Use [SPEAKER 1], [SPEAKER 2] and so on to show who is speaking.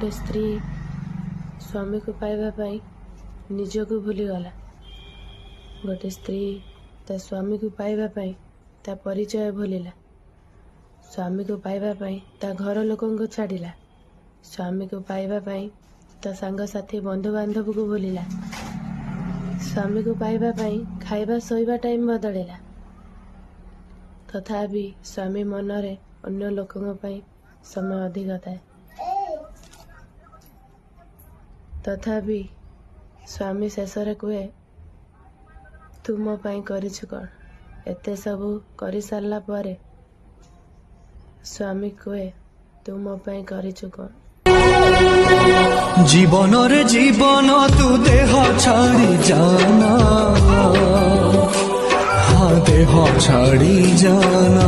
[SPEAKER 1] गोटे स्त्री स्वामी को पाइबा पाई निजको भूलीगला। गोटे स्त्री ता स्वामी को पाइबा पाई ता परिचय भूलिला। स्वामी को पाइबा पाई ता घर लोकों को छाड़िला। स्वामी को पाइबा पाई ता सांग साथी बंधु बांधव को भूलिला। स्वामी को पाइबा पाई खाइबा सोइबा टाइम बदलिला। तथापि स्वामी मनरे अन्य लोकों पाई समय अधिक थाए। तथापि स्वामी शेषरे कहे तू मो पाई करिछु कौन। एते सबू करि सारला परे स्वामी कहे तू मो पाई करिछु कौन।
[SPEAKER 2] जीवन रे जीवन तू देह छाड़ी जाना, हाँ देह छाड़ी जाना।